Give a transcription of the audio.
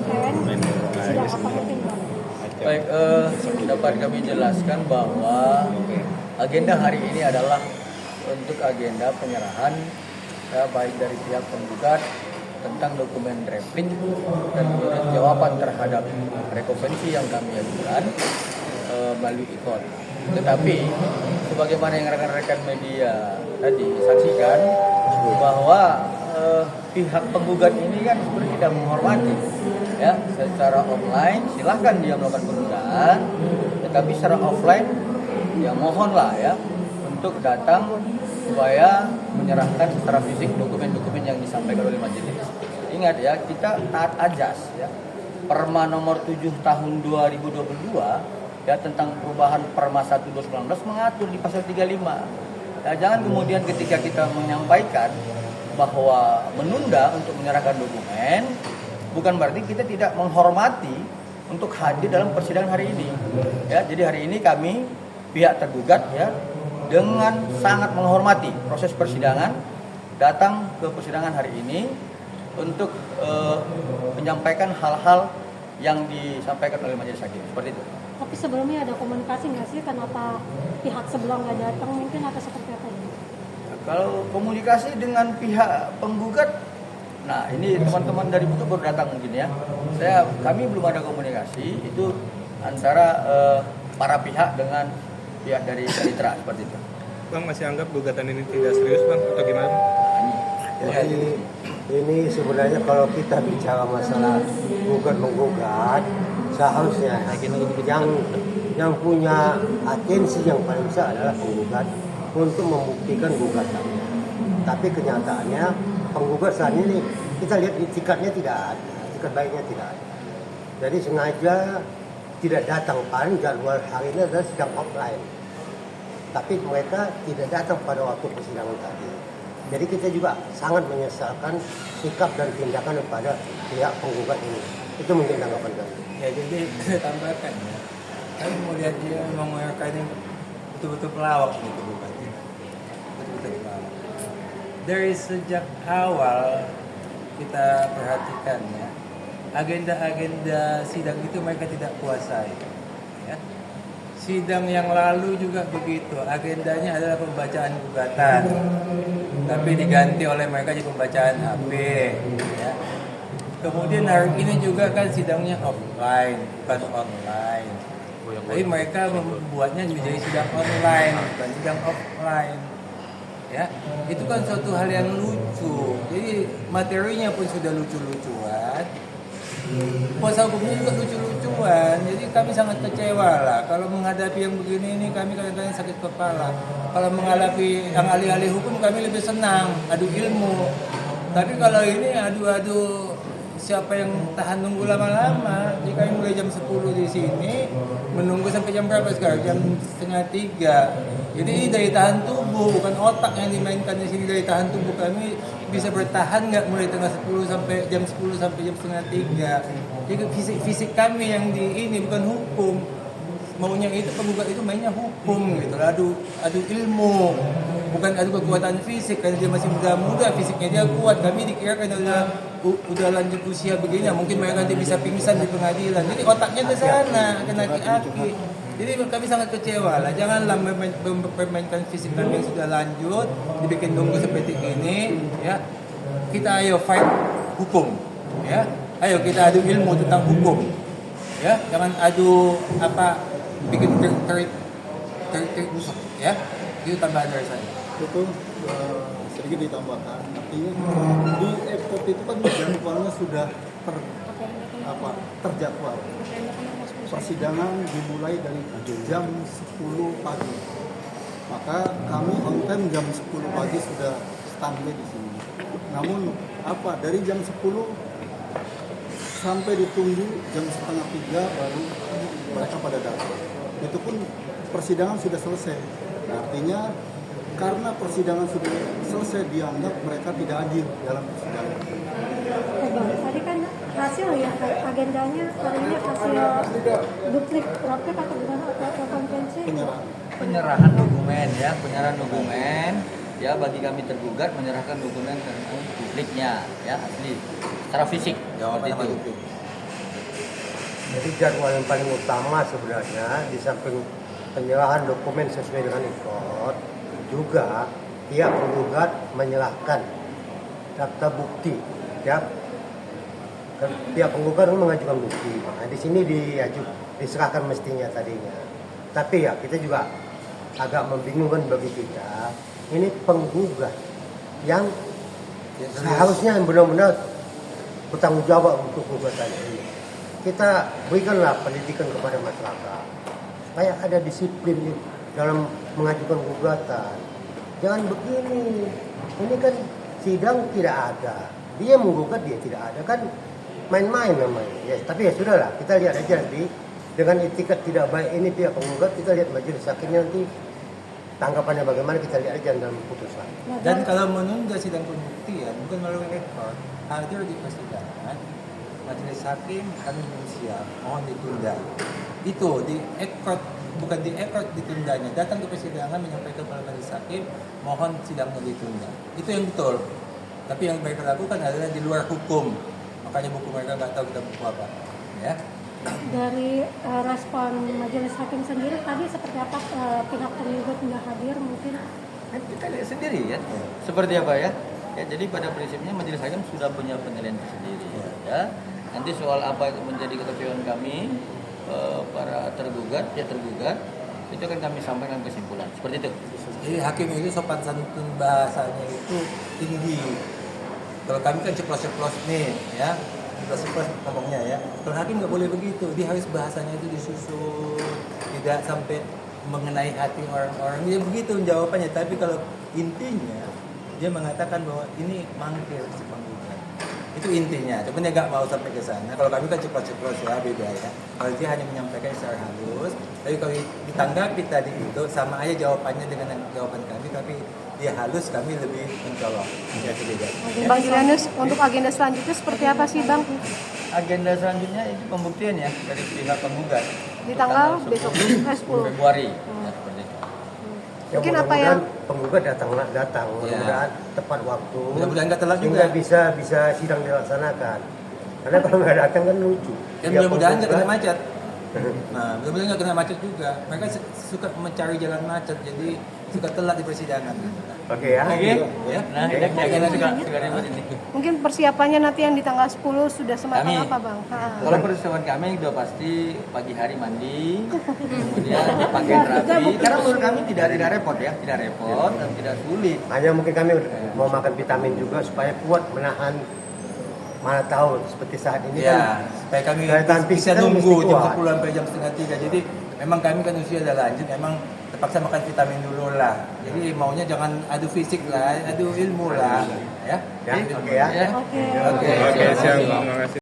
sidang apa mungkin Bang? Baik, dapat kami jelaskan bahwa agenda hari ini adalah untuk agenda penyerahan baik dari pihak penggugat tentang dokumen replik dan kemudian jawaban terhadap rekonvensi yang kami ajukan melalui e-court. Tetapi sebagaimana yang rekan-rekan media tadi saksikan bahwa pihak penggugat ini kan sebenarnya tidak menghormati ya, secara online silahkan dia melakukan penundaan, tetapi secara offline ya mohonlah ya untuk datang supaya menyerahkan secara fisik dokumen-dokumen yang disampaikan oleh majelis. Ingat ya, kita taat ajas ya. Perma nomor 7 tahun 2022 ya tentang perubahan Perma 1 2019 mengatur di pasal 35. Ya, jangan kemudian ketika kita menyampaikan bahwa menunda untuk menyerahkan dokumen bukan berarti kita tidak menghormati untuk hadir dalam persidangan hari ini. Ya, jadi hari ini kami pihak tergugat ya dengan sangat menghormati proses persidangan datang ke persidangan hari ini untuk menyampaikan hal-hal yang disampaikan oleh majelis hakim seperti itu. Tapi sebelumnya ada komunikasi nggak sih kenapa pihak sebelah nggak datang mungkin atau seperti apa? Kalau komunikasi dengan pihak penggugat, nah ini teman-teman dari buku baru datang mungkin ya. Kami belum ada komunikasi itu antara para pihak dengan pihak dari Tra seperti itu. Bang masih anggap gugatan ini tidak serius Bang atau gimana? Jadi ini sebenarnya kalau kita bicara masalah gugat menggugat, seharusnya yang punya atensi yang paling besar adalah penggugat untuk membuktikan gugatannya. Tapi kenyataannya penggugat saat ini kita lihat itikadnya tidak ada, itikat baiknya tidak ada. Jadi sengaja tidak datang, paling jadwal hari ini adalah sidang offline. Tapi mereka tidak datang pada waktu persidangan tadi. Jadi kita juga sangat menyesalkan sikap dan tindakan daripada pihak penggugat ini. Itu mungkin tanggapan kami. Ya jadi saya tambahkan ya. Kami mau lihat dia memang mereka ini betul-betul pelawak gitu bukan? Betul-betul pelawak. Dari sejak awal kita perhatikan ya, agenda-agenda sidang itu mereka tidak kuasai. Ya. Sidang yang lalu juga begitu, agendanya adalah pembacaan gugatan, tapi diganti oleh mereka jadi pembacaan HP. Ya. Kemudian hari ini juga kan sidangnya offline, bukan online. Tapi mereka membuatnya menjadi sidang online, bukan sidang offline. Ya, itu kan suatu hal yang lucu. Jadi materinya pun sudah lucu-lucuan. Kuasa hukumnya juga lucu-lucuan. Jadi kami sangat kecewa lah. Kalau menghadapi yang begini ini kami kadang-kadang sakit kepala. Kalau menghadapi yang ahli-ahli hukum kami lebih senang, adu ilmu. Tapi kalau ini adu-adu siapa yang tahan nunggu lama-lama. Jika kami mulai jam 10 di sini, menunggu sampai jam berapa sekarang? Jam 2:30. Jadi ini daya tahan tubuh, bukan otak yang dimainkan di sini. Daya tahan tubuh kami bisa bertahan nggak mulai tengah 10 sampai jam 10 sampai jam 2:30. Jadi fisik kami yang di ini bukan hukum. Maunya itu penggugat itu mainnya hukum gitu, adu ilmu, bukan adu kekuatan fisik karena dia masih muda-muda, fisiknya dia kuat. Kami dikira karena udah lanjut usia begini, mungkin mereka nanti bisa pingsan di pengadilan. Jadi otaknya ke sana, kena aki-aki. Jadi kami sangat kecewa lah. Janganlah mempermainkan fisik kami yang sudah lanjut, dibikin nunggu seperti ini. Ya, kita ayo fight hukum. Ya, ayo kita adu ilmu tentang hukum. Ya, jangan adu bikin busuk. Ya, itu tambahan dari saya. Itu sedikit ditambahkan. Artinya di e-court itu kan jadwalnya sudah terjadwal. Persidangan dimulai dari jam 10 pagi. Maka kami on time jam 10 pagi sudah standby di sini. Namun dari jam 10 sampai ditunggu jam 2:30 baru mereka pada datang. Itu pun persidangan sudah selesai. Nah, artinya karena persidangan sudah selesai dianggap mereka tidak adil dalam persidangan. Tadi kan hasil ya agendanya hari ini hasil replik atau gimana atau konvensi? Penyerahan dokumen ya bagi kami tergugat menyerahkan dokumen dupliknya ya asli secara fisik seperti itu. Jadi jadwal yang paling utama sebenarnya di samping penyerahan dokumen sesuai dengan ikot, juga pihak penggugat menyerahkan data bukti. Ya, pihak penggugat mengajukan bukti. Nah, di sini diserahkan mestinya tadinya. Tapi ya kita juga agak membingungkan bagi kita. Ini penggugat yang seharusnya benar-benar bertanggung jawab untuk gugatan ini. Kita berikanlah pendidikan kepada masyarakat supaya ada disiplin dalam mengajukan gugatan. Jangan begini. Ini kan sidang tidak ada. Dia menggugat, dia tidak ada, kan main-main namanya. Ya, tapi ya sudahlah, kita lihat aja nanti dengan etikat tidak baik ini pihak penggugat, kita lihat majelis hakimnya nanti tanggapannya bagaimana, kita lihat aja dalam putusan. Dan kalau menunda sidang pembuktian bukan melalui ekor, hadir di persidangan, majelis hakim kami siap, mohon ditunda. Itu di ekor, bukan di ekor ditundanya, datang ke persidangan menyampaikan kepada majelis hakim, mohon sidangnya ditunda. Itu yang betul. Tapi yang mereka lakukan adalah di luar hukum. Makanya buku mereka nggak tahu kita buku apa. Ya. Dari respon majelis hakim sendiri tadi seperti apa, pihak penggugat nggak hadir mungkin? Kan kita lihat sendiri ya, seperti apa ya. Ya, jadi pada prinsipnya majelis hakim sudah punya penilaian sendiri. Ya. Nanti soal apa yang menjadi kekecewaan kami, para tergugat, itu akan kami sampaikan kesimpulan. Seperti itu. Jadi hakim itu sopan santun bahasanya itu tinggi. Kalau kami kan ceplos-ceplos nih, ya, ceplos-ceplos ngomongnya ya. Kalau hakim nggak boleh begitu, dia harus bahasanya itu disusun, tidak sampai mengenai hati orang-orang. Dia begitu jawabannya. Tapi kalau intinya dia mengatakan bahwa ini mangkir si penggugat. Itu intinya. Cuman dia nggak mau sampai ke sana. Kalau kami kan ceplos-ceplos ya, beda ya. Kalau dia hanya menyampaikan secara halus, tapi kalau ditanggapi tadi itu sama aja jawabannya dengan jawaban kami, tapi dia halus, kami lebih mencolok. Ya, itu beda. Bang Julianus, untuk agenda selanjutnya seperti apa sih Bang? Agenda selanjutnya itu pembuktian ya dari pihak penggugat. Di tanggal besok 10 10. Februari. Ya, seperti itu. Ya, Mungkin apa mudah-mudahan yang- penggugat datang, mudah-mudahan tepat waktu. Mudah-mudahan nggak telat sehingga juga. bisa sidang dilaksanakan. Karena kalau nggak datang kan lucu. Dan Pihak mudah-mudahan nggak kena penggugat- macet. Nah, mudah-mudahan nggak kena macet juga. Mereka suka mencari jalan macet, jadi suka telat di persidangan. Oke ya. Ya. Nah, agenda juga ribut ini. Mungkin persiapannya nanti yang di tanggal 10 sudah sematang Kami. apa Bang? Kalau persiapan kami sudah pasti pagi hari mandi, kemudian pakaian rapi. Karena menurut kami tidak repot ya, tidak repot dan tidak sulit. Hanya mungkin kami mau makan vitamin juga supaya kuat menahan, mana tahu seperti saat ini kan. Ya, supaya kami Daya tahan bisa fisik kan nunggu mesti jam kuat. 10 sampai jam setengah 3. Jadi memang kami kan usia udah lanjut, memang terpaksa makan vitamin dulu lah. Jadi maunya jangan adu fisik lah, adu ilmu lah. Ya. Ya, oke ya. Ya. Oke. Oke, siap. Terima kasih.